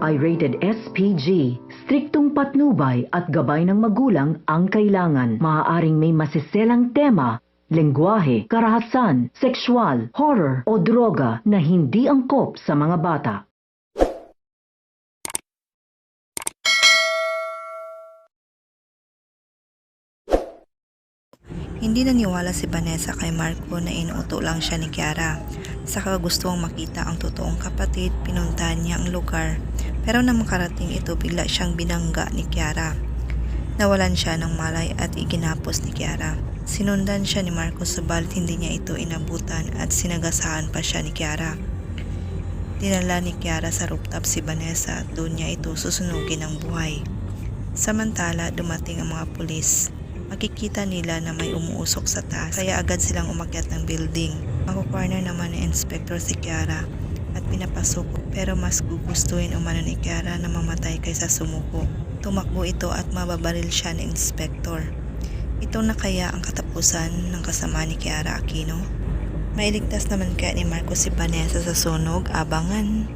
ay rated SPG. Striktong patnubay at gabay ng magulang ang kailangan. Maaaring may masiselang tema, lengguwahe, karahasan, sexual, horror o droga na hindi angkop sa mga bata. Hindi naniwala si Vanessa kay Marco na inuuto lang siya ni Kiara. Saka gustuang makita ang totoong kapatid, pinuntahan niya ang lugar. Pero nang makarating ito, bigla siyang binangga ni Kiara. Nawalan siya ng malay at iginapos ni Kiara. Sinundan siya ni Marco subalit hindi niya ito inabutan at sinagasaan pa siya ni Kiara. Dinala ni Kiara sa rooftop si Vanessa at doon niya ito susunugin ng buhay. Samantala, dumating ang mga pulis. Makikita nila na may umuusok sa taas kaya agad silang umakyat ng building. Makukorner naman ni Inspector si Kiara at pinapasok pero mas gugustuhin umano ni Kiara na mamatay kaysa sumuko. Tumakbo ito at mababaril siya ni Inspector. Ito na kaya ang katapusan ng kasama ni Kiara Aquino? Mailigtas naman kaya ni Marco si Vanessa sa sunog? Abangan!